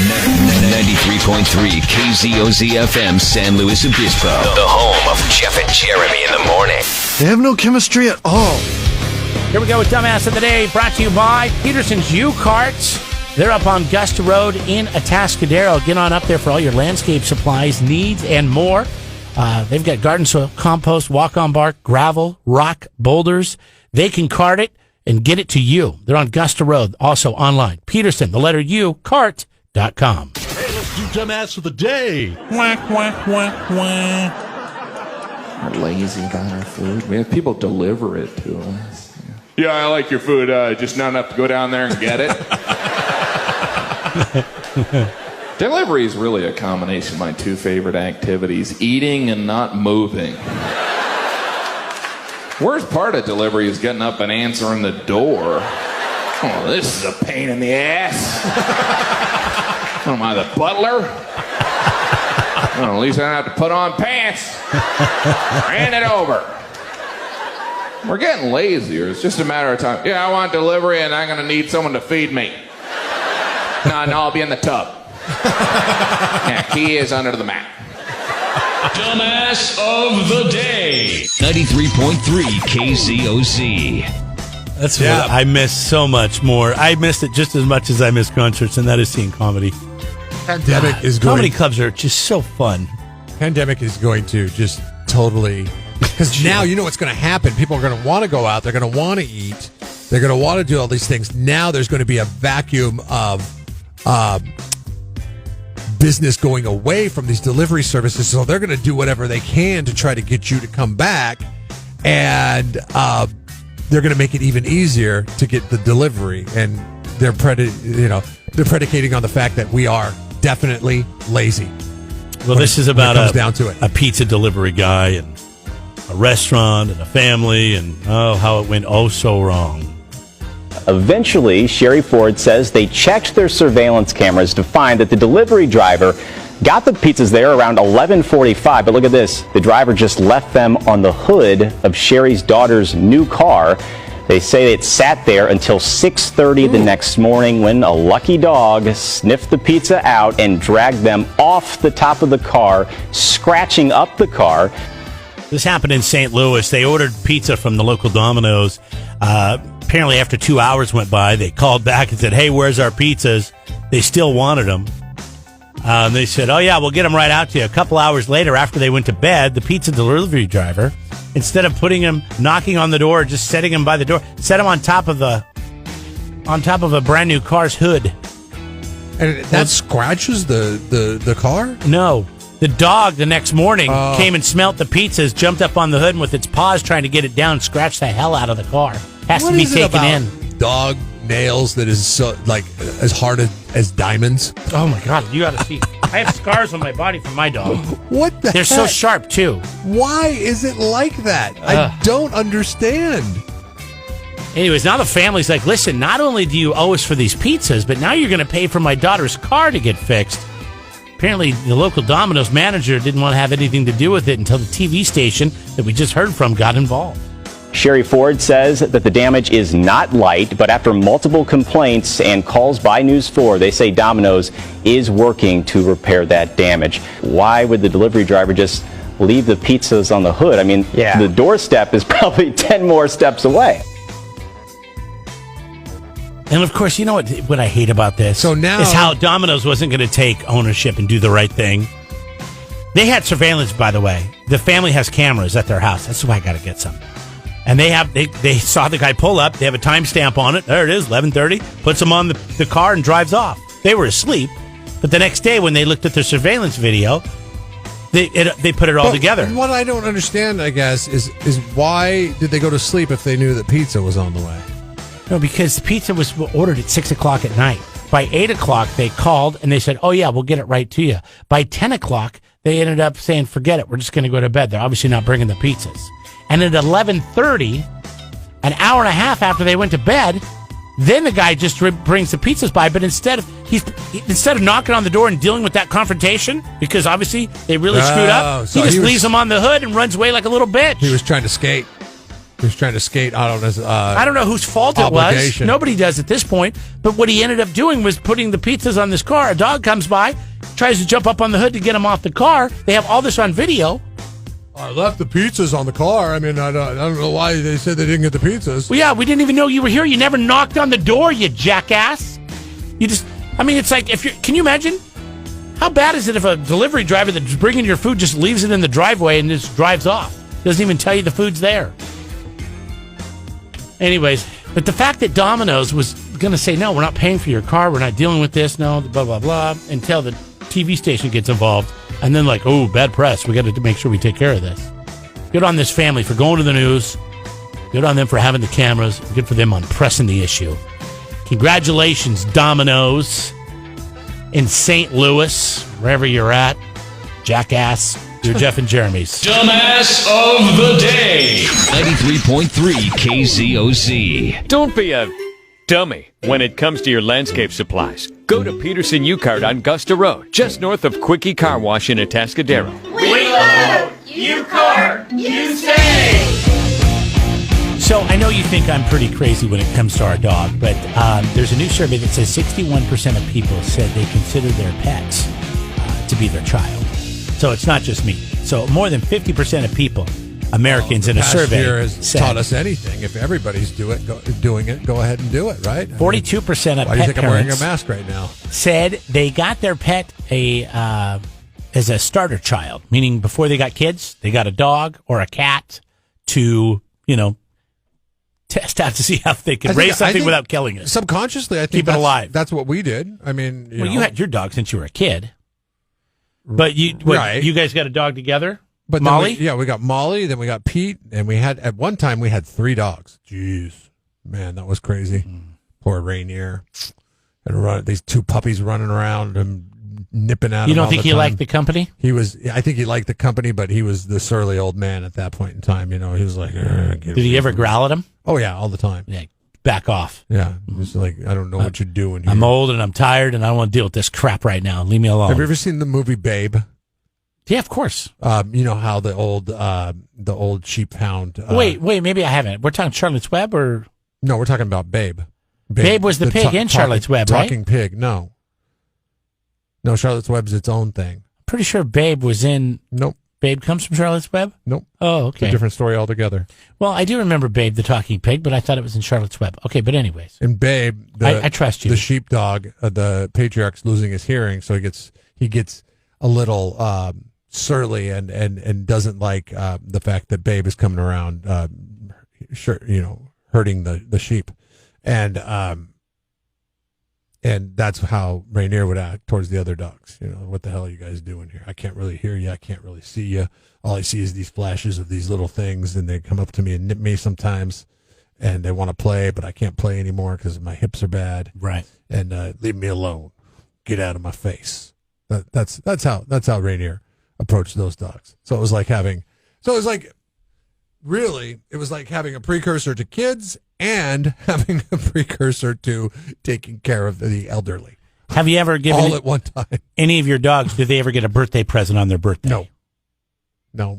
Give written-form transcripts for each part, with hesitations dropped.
93.3 KZOZ FM San Luis Obispo. The home of Jeff and Jeremy in the morning. They have no chemistry at all. Here we go with Dumbass of the Day, brought to you by Peterson's U-Carts. They're up on Augusta Road in Atascadero. Get on up there for all your landscape supplies, needs, and more. They've got garden soil, compost, walk-on bark, gravel, rock, boulders. They can cart it and get it to you. They're on Augusta Road, also online. Peterson, the letter U, cart.com. Hey, let's do Dumbass of the Day. We're lazy about our food. We have people deliver it to us. Yeah, I like your food, just not enough to go down there and get it. Delivery is really a combination of my two favorite activities, eating and not moving. Worst part of delivery is getting up and answering the door. Oh, this is a pain in the ass. Am I the butler? Well, at least I don't have to put on pants. Hand it over. We're getting lazier. It's just a matter of time. Yeah, I want delivery and I'm going to need someone to feed me. No, I'll be in the tub. Yeah, key is under the mat. Dumbass of the Day. 93.3 KZOZ. That's what I miss so much more. I missed it just as much as I miss concerts, and that is seeing comedy. Pandemic is going. Comedy clubs are just so fun. Pandemic is going to just totally, because now you know what's going to happen. People are going to want to go out. They're going to want to eat. They're going to want to do all these things. Now there's going to be a vacuum of business going away from these delivery services. So they're going to do whatever they can to try to get you to come back, and they're going to make it even easier to get the delivery. And they're predicating on the fact that we are definitely lazy. Well, this is about down to it. A pizza delivery guy and a restaurant and a family, and how it went so wrong. Eventually, Sherry Ford says they checked their surveillance cameras to find that the delivery driver got the pizzas there around 11:45. But look at this. The driver just left them on the hood of Sherry's daughter's new car. They say it sat there until 6:30 the next morning when a lucky dog sniffed the pizza out and dragged them off the top of the car, scratching up the car. This happened in St. Louis. They ordered pizza from the local Domino's. Apparently, after 2 hours went by, they called back and said, "Hey, where's our pizzas?" They still wanted them. They said, "Oh, yeah, we'll get them right out to you." A couple hours later, after they went to bed, the pizza delivery driver, instead of putting him, knocking on the door, just setting him by the door, set him on top of a brand new car's hood. And that scratches the car? No. The dog the next morning came and smelt the pizzas, jumped up on the hood, and with its paws trying to get it down, scratched the hell out of the car. Has to be taken in. Dog nails that is so as hard as diamonds. Oh my God, you got to see. I have scars on my body from my dog. What the They're heck? so sharp too. Why is it like that? I don't understand. Anyways, now the family's like, listen, not only do you owe us for these pizzas, but now you're going to pay for my daughter's car to get fixed. Apparently, the local Domino's manager didn't want to have anything to do with it until the TV station that we just heard from got involved. Sherry Ford says that the damage is not light, but after multiple complaints and calls by News 4, they say Domino's is working to repair that damage. Why would the delivery driver just leave the pizzas on the hood? I mean, the doorstep is probably 10 more steps away. And of course, you know what I hate about this? So now is how Domino's wasn't going to take ownership and do the right thing. They had surveillance, by the way. The family has cameras at their house. That's why I got to get some. And they saw the guy pull up. They have a timestamp on it. There it is, 11:30. Puts them on the car and drives off. They were asleep, but the next day when they looked at their surveillance video, they put it all together. What I don't understand, I guess, is why did they go to sleep if they knew that pizza was on the way? No, because the pizza was ordered at 6 o'clock at night. By 8 o'clock, they called and they said, "Oh yeah, we'll get it right to you." By 10 o'clock, they ended up saying, "Forget it. We're just going to go to bed." They're obviously not bringing the pizzas. And at 11:30, an hour and a half after they went to bed, then the guy just brings the pizzas by. But instead of knocking on the door and dealing with that confrontation, because obviously they really screwed up, so he just leaves them on the hood and runs away like a little bitch. He was trying to skate. He's trying to skate out on his. I don't know whose fault it was. Nobody does at this point. But what he ended up doing was putting the pizzas on this car. A dog comes by, tries to jump up on the hood to get him off the car. They have all this on video. I left the pizzas on the car. I mean, I don't know why they said they didn't get the pizzas. Well, yeah, we didn't even know you were here. You never knocked on the door, you jackass. You just, I mean, it's like, can you imagine? How bad is it if a delivery driver that's bringing your food just leaves it in the driveway and just drives off? Doesn't even tell you the food's there. Anyways, but the fact that Domino's was going to say, no, we're not paying for your car, we're not dealing with this, no, blah, blah, blah, until the TV station gets involved, and then like, oh, bad press, we got to make sure we take care of this. Good on this family for going to the news. Good on them for having the cameras. Good for them on pressing the issue. Congratulations, Domino's in St. Louis, wherever you're at. Jackass. You're Jeff and Jeremy's Dumbass of the Day. 93.3 KZOZ. Don't be a dummy when it comes to your landscape supplies. Go to Peterson U-Cart on Gusta Road, just north of Quickie Car Wash in Atascadero. We love U-Cart. You save. So I know you think I'm pretty crazy when it comes to our dog, but there's a new survey that says 61% of people said they consider their pets to be their child. So it's not just me. So more than 50% of people, Americans in a survey, year has taught us anything. If everybody's doing it, go ahead and do it, right? 42% of why do you pet think I'm wearing a parents mask right now? said they got their pet as a starter child, meaning before they got kids, they got a dog or a cat to, test out to see how they could raise something without killing it. Subconsciously, I think keep it alive. That's what we did. I mean, you had your dog since you were a kid. But you guys got a dog together? But Molly? We got Molly, then we got Pete, and at one time we had 3 dogs. Jeez. Man, that was crazy. Poor Rainier. And these 2 puppies running around and nipping at him. You don't all think the he time. liked the company? I think he liked the company, but he was the surly old man at that point in time. He was like, did he ever growl at him? Oh, yeah, all the time. Yeah, back off. Yeah, just like, I don't know what you're doing here. I'm old and I'm tired and I don't want to deal with this crap right now. Leave me alone. Have you ever seen the movie Babe? Yeah, of course. You know how the old sheephound. Wait, maybe I haven't. We're talking Charlotte's Web or no? We're talking about Babe. Babe was the pig in Charlotte's Web, right? Talking pig. No, Charlotte's Web's its own thing. Pretty sure Babe was in. Nope. Babe comes from Charlotte's Web? Nope. Oh, okay. It's a different story altogether. Well, I do remember Babe the talking pig, but I thought it was in Charlotte's Web. Okay, but anyways. In Babe, I trust you. The sheepdog, the patriarch's losing his hearing, so he gets a little surly and doesn't like the fact that Babe is coming around, hurting the sheep, and that's how Rainier would act towards the other dogs. What the hell are you guys doing here? I can't really hear you. I can't really see you. All I see is these flashes of these little things, and they come up to me and nip me sometimes, and they want to play, but I can't play anymore because my hips are bad. Right. And leave me alone. Get out of my face. That's how Rainier approached those dogs. So it was like having a precursor to kids and having a precursor to taking care of the elderly. Have you ever given all at one time? Any of your dogs? Did they ever get a birthday present on their birthday? No.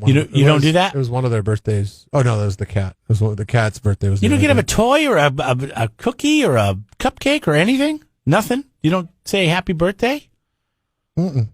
You don't do that. It was one of their birthdays. Oh no, that was the cat. It was one of the cat's birthday. You don't get them a toy or a cookie or a cupcake or anything. Nothing. You don't say happy birthday. Mm-mm.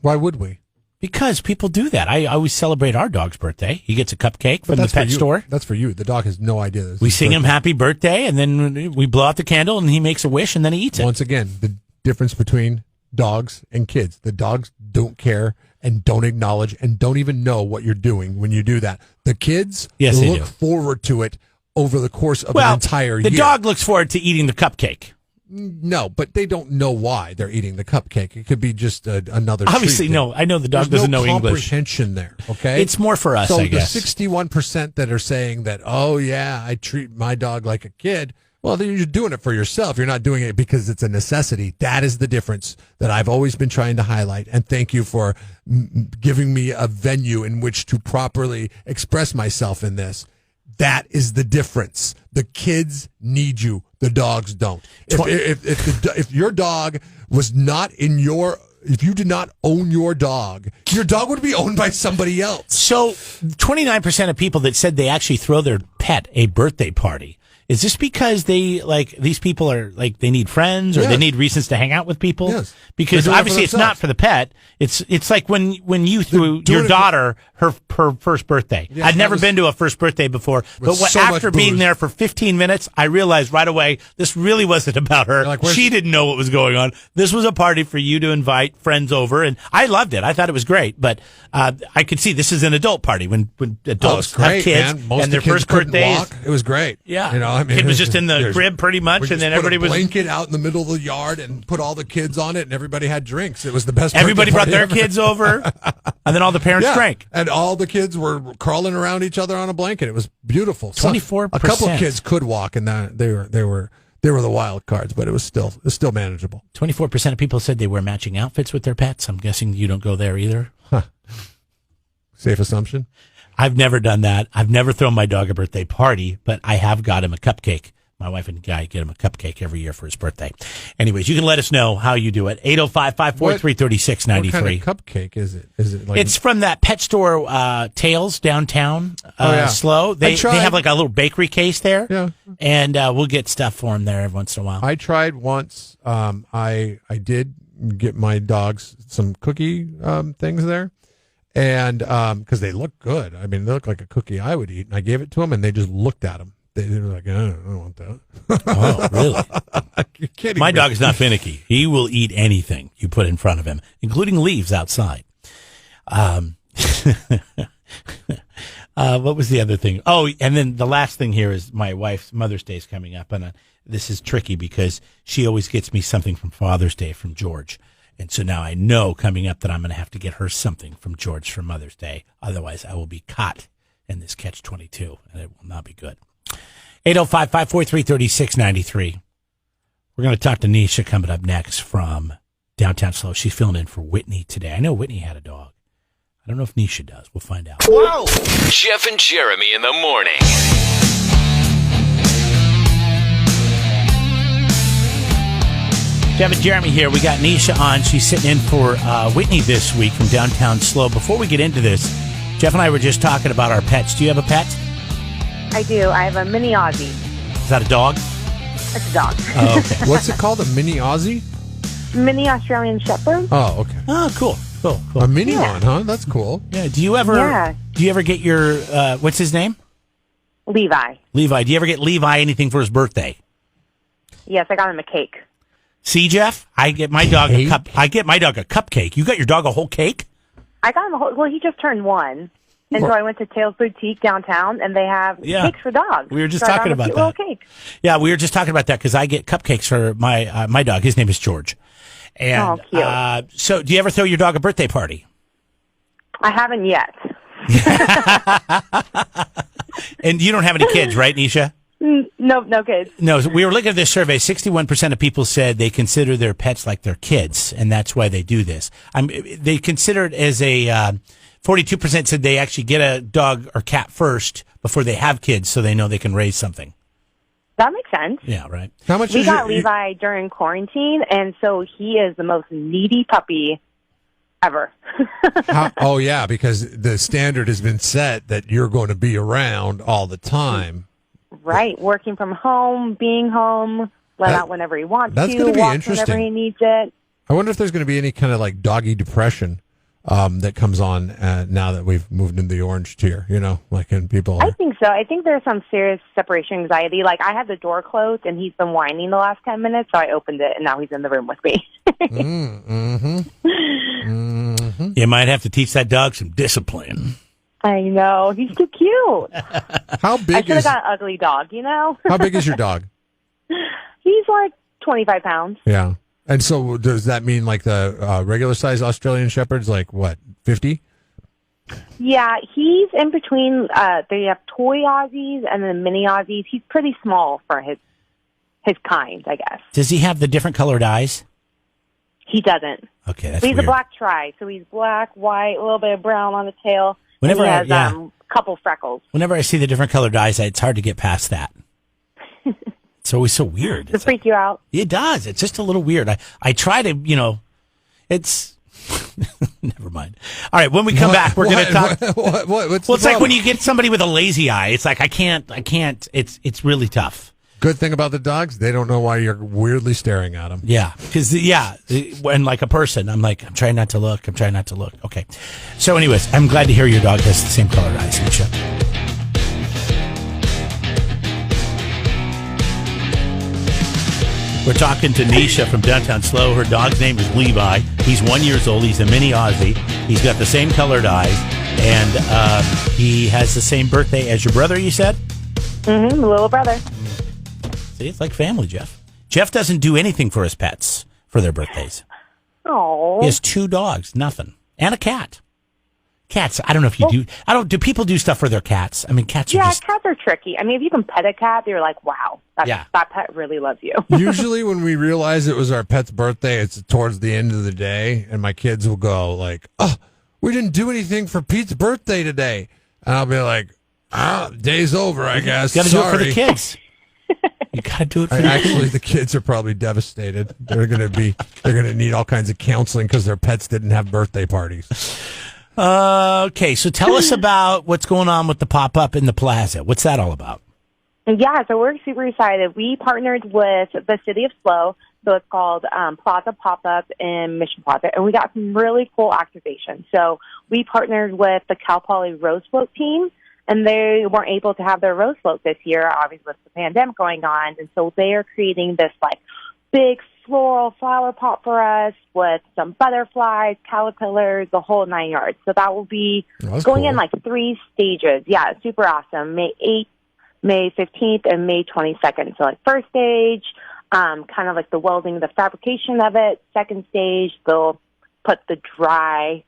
Why would we? Because people do that. I always celebrate our dog's birthday. He gets a cupcake from the pet store. That's for you. The dog has no idea. We sing him happy birthday, and then we blow out the candle, and he makes a wish, and then he eats it. Once again, the difference between dogs and kids. The dogs don't care and don't acknowledge and don't even know what you're doing when you do that. The kids look forward to it over the course of an entire year. The dog looks forward to eating the cupcake. No, but they don't know why they're eating the cupcake. It could be just another Obviously, treat. No. I know the dog doesn't know English. There's no comprehension there, okay? It's more for us, I guess. So the 61% that are saying that, oh, yeah, I treat my dog like a kid, well, then you're doing it for yourself. You're not doing it because it's a necessity. That is the difference that I've always been trying to highlight. And thank you for giving me a venue in which to properly express myself in this. That is the difference. The kids need you. The dogs don't. If your dog was not in your if you did not own your dog would be owned by somebody else. So 29% of people that said they actually throw their pet a birthday party. Is this because these people are they need friends or they need reasons to hang out with people? Yes. Because obviously it's not for the pet. It's like when you threw your daughter her first birthday. Yeah, I'd never been to a first birthday before, but after being there for 15 minutes, I realized right away this really wasn't about her. Like, she didn't know what was going on. This was a party for you to invite friends over, and I loved it. I thought it was great, but I could see this is an adult party when adults have kids Most and their of the kids first birthday. It was great. Yeah. It was just in the crib pretty much, and then everybody put a blanket out in the middle of the yard and put all the kids on it, and everybody had drinks. It was the best. Everybody brought their ever. kids over, and then all the parents drank. And all the kids were crawling around each other on a blanket. It was beautiful. 24%. A couple of kids could walk, and they were the wild cards, but it was still manageable. 24% of people said they wear matching outfits with their pets. I'm guessing you don't go there either. Safe assumption. I've never done that. I've never thrown my dog a birthday party, but I have got him a cupcake. My wife and Guy get him a cupcake every year for his birthday. Anyways, you can let us know how you do it. 805-543-3693. What kind of cupcake is it? Is it like it's from that pet store, Tails, downtown, Slow. They have like a little bakery case there. Yeah. And we'll get stuff for them there every once in a while. I tried once. I did get my dogs some cookie things there. And because they look good. I mean, they look like a cookie I would eat. And I gave it to them, and they just looked at them. They were like, I don't want that. Oh, really? My dog is not finicky. He will eat anything you put in front of him, including leaves outside. What was the other thing? Oh, and then the last thing here is my wife's Mother's Day is coming up. And this is tricky because she always gets me something from Father's Day from George. And so now I know coming up that I'm going to have to get her something from George for Mother's Day. Otherwise, I will be caught in this catch-22, and it will not be good. 805-543-3693. We're going to talk to Nisha coming up next from Downtown Slow. She's filling in for Whitney today. I know Whitney had a dog. I don't know if Nisha does. We'll find out. Whoa! Jeff and Jeremy in the morning. Jeff and Jeremy here. We got Nisha on. She's sitting in for Whitney this week from Downtown Slow. Before we get into this, Jeff and I were just talking about our pets. Do you have a pet? I do. I have a mini Aussie. Is that a dog? It's a dog. Oh, okay. What's it called? A mini Aussie? Mini Australian Shepherd. Oh, okay. Oh, cool. A mini one, huh? That's cool. Yeah. Do you ever get your what's his name? Levi. Levi. Do you ever get Levi anything for his birthday? Yes, I got him a cake. See, Jeff, I get my dog a cupcake. You got your dog a whole cake? I got him a whole. Well, he just turned 1, and so I went to Tails Boutique downtown, and they have cakes for dogs. We were just so talking about that. Little cake. Yeah, we were just talking about that because I get cupcakes for my dog. His name is George. And cute. So, do you ever throw your dog a birthday party? I haven't yet. And you don't have any kids, right, Nisha? No kids. No, we were looking at this survey. 61% of people said they consider their pets like their kids, and that's why they do this. They consider it as a 42% said they actually get a dog or cat first before they have kids, so they know they can raise something. That makes sense. Yeah, right. How much? We got Levi during quarantine, and so he is the most needy puppy ever. Oh yeah, because the standard has been set that you're going to be around all the time. Right, working from home, being home, let out whenever he wants that's to, gonna be walk interesting. whenever he needs it. I wonder if there's going to be any kind of like doggy depression that comes on now that we've moved into the orange tier, and people. I think so. I think there's some serious separation anxiety. Like, I had the door closed, and he's been whining the last 10 minutes, so I opened it, and now he's in the room with me. You might have to teach that dog some discipline. I know. He's too cute. How big I should have got an ugly dog, How big is your dog? He's like 25 pounds. Yeah. And so does that mean like the regular size Australian Shepherd's like what, 50? Yeah, he's in between. They have toy Aussies and then mini Aussies. He's pretty small for his kind, I guess. Does he have the different colored eyes? He doesn't. Okay, that's He's weird. a black tri, so he's black, white, a little bit of brown on the tail. Whenever and he has couple freckles. Whenever I see the different colored eyes, it's hard to get past that. It's always so weird. Does it freak you out? It does. It's just a little weird. I try to, It's never mind. All right, when we come back, we're going to talk. What's Well, it's like when you get somebody with a lazy eye. It's like I can't. It's really tough. Good thing about the dogs, they don't know why you're weirdly staring at them. Yeah, because when like a person, I'm trying not to look. I'm trying not to look. Okay. So, anyways, I'm glad to hear your dog has the same colored eyes, Nisha. We're talking to Nisha from downtown Slow. Her dog's name is Levi. He's 1 year old. He's a mini Aussie. He's got the same colored eyes, and he has the same birthday as your brother. You said? Mm-hmm. Little brother. See, it's like family, Jeff. Jeff doesn't do anything for his pets for their birthdays. Oh. He has 2 dogs, nothing, and a cat. Cats, I don't know if you do. Do people do stuff for their cats? I mean, cats are just... cats are tricky. I mean, if you can pet a cat, you're like, wow, that pet really loves you. Usually when we realize it was our pet's birthday, it's towards the end of the day, and my kids will go like, oh, we didn't do anything for Pete's birthday today. And I'll be like, day's over, I guess. You got to do it for the kids. You got to do it for the kids. Actually, the kids are probably devastated. They're going to need all kinds of counseling because their pets didn't have birthday parties. Okay, so tell us about what's going on with the pop-up in the plaza. What's that all about? Yeah, so we're super excited. We partnered with the city of Slow, so it's called Plaza Pop-Up in Mission Plaza, and we got some really cool activations. So we partnered with the Cal Poly Rose Float team, and they weren't able to have their Rose Float this year, obviously with the pandemic going on, and so they are creating this, like, big floral flower pot for us with some butterflies, caterpillars, the whole 9 yards. So that will be going in like 3 stages. Yeah, it's super awesome. May 8th, May 15th, and May 22nd. So like first stage, kind of like the welding, the fabrication of it. Second stage, they'll put the dry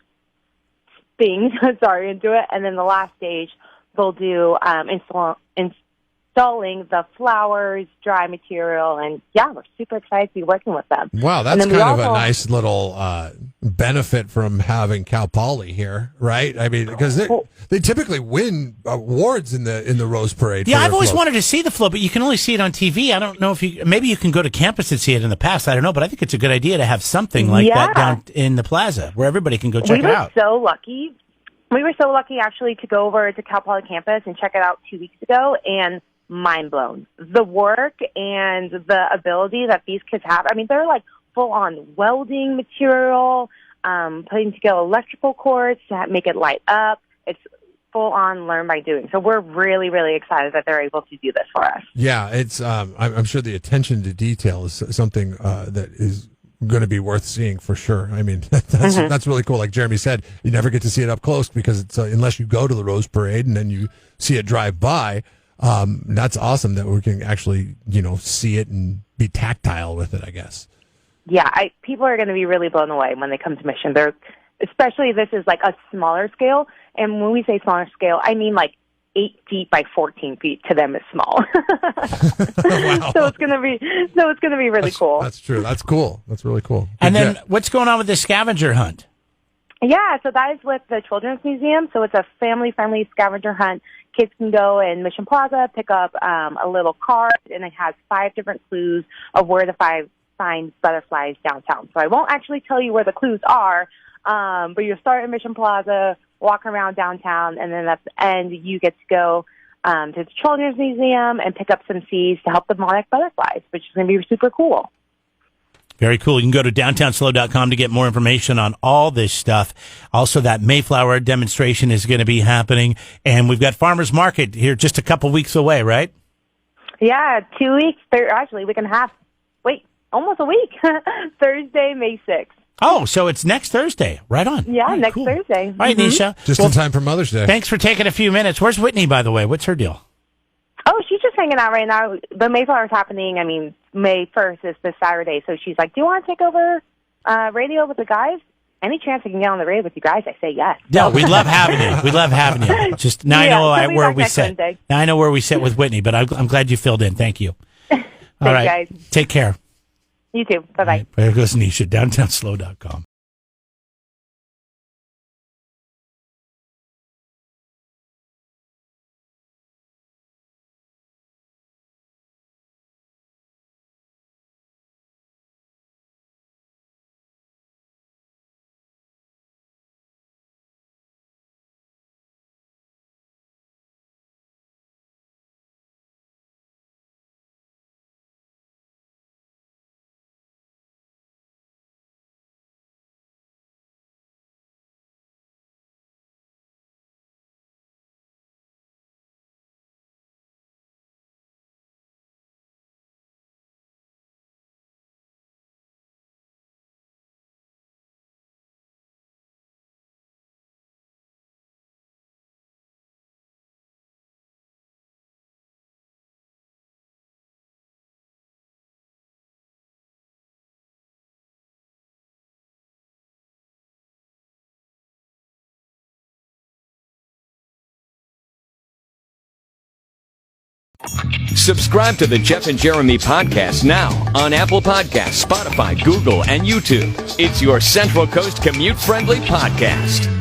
things, into it. And then the last stage, they'll do installing the flowers, dry material, and we're super excited to be working with them. Wow, that's kind of a nice little benefit from having Cal Poly here, right? I mean, because they typically win awards in the Rose Parade. Yeah, I've always wanted to see the float, but you can only see it on TV. I don't know if maybe you can go to campus and see it in the past. I don't know, but I think it's a good idea to have something like that down in the plaza where everybody can go check it out. We were so lucky actually to go over to Cal Poly campus and check it out 2 weeks ago, and mind blown. The work and the ability that these kids have. I mean, they're like full on welding material, putting together electrical cords to make it light up. It's full on learn by doing. So we're really, really excited that they're able to do this for us. Yeah, it's. I'm sure the attention to detail is something that is going to be worth seeing for sure. I mean, that's really cool. Like Jeremy said, you never get to see it up close because it's unless you go to the Rose Parade and then you see it drive by. That's awesome that we can actually, see it and be tactile with it, I guess. Yeah, people are going to be really blown away when they come to Mission. Especially this is like a smaller scale. And when we say smaller scale, I mean like 8 feet by 14 feet. To them is small. Wow. So it's going to be really cool. That's true. That's cool. That's really cool. And then what's going on with the scavenger hunt? Yeah, so that is with the Children's Museum. So it's a family-friendly scavenger hunt. Kids can go in Mission Plaza, pick up a little card, and it has 5 different clues of where to find butterflies downtown. So I won't actually tell you where the clues are, but you'll start in Mission Plaza, walk around downtown, and then at the end you get to go to the Children's Museum and pick up some seeds to help the monarch butterflies, which is going to be super cool. Very cool. You can go to downtownslow.com to get more information on all this stuff. Also, that Mayflower demonstration is going to be happening. And we've got Farmers Market here just a couple weeks away, right? Yeah, 2 weeks. Actually, a week and a half. Wait, almost a week. Thursday, May 6th. Oh, so it's next Thursday. Right on. Yeah, right, next cool. Thursday. All right, Nisha. Just in time for Mother's Day. Thanks for taking a few minutes. Where's Whitney, by the way? What's her deal? Oh, she's just hanging out right now. The Mayflower's happening. I mean, May 1st is this Saturday. So she's like, do you want to take over radio with the guys? Any chance I can get on the radio with you guys? I say yes. No, we'd love having you. We'd love having you. Just now I know where we sit. Now I know where we sit with Whitney, but I'm glad you filled in. Thank you. All right. Guys. Take care. You too. Bye-bye. Right, there goes Nisha, downtownslow.com. Subscribe to the Jeff and Jeremy podcast now on Apple Podcasts, Spotify, Google, and YouTube. It's your Central Coast commute-friendly podcast.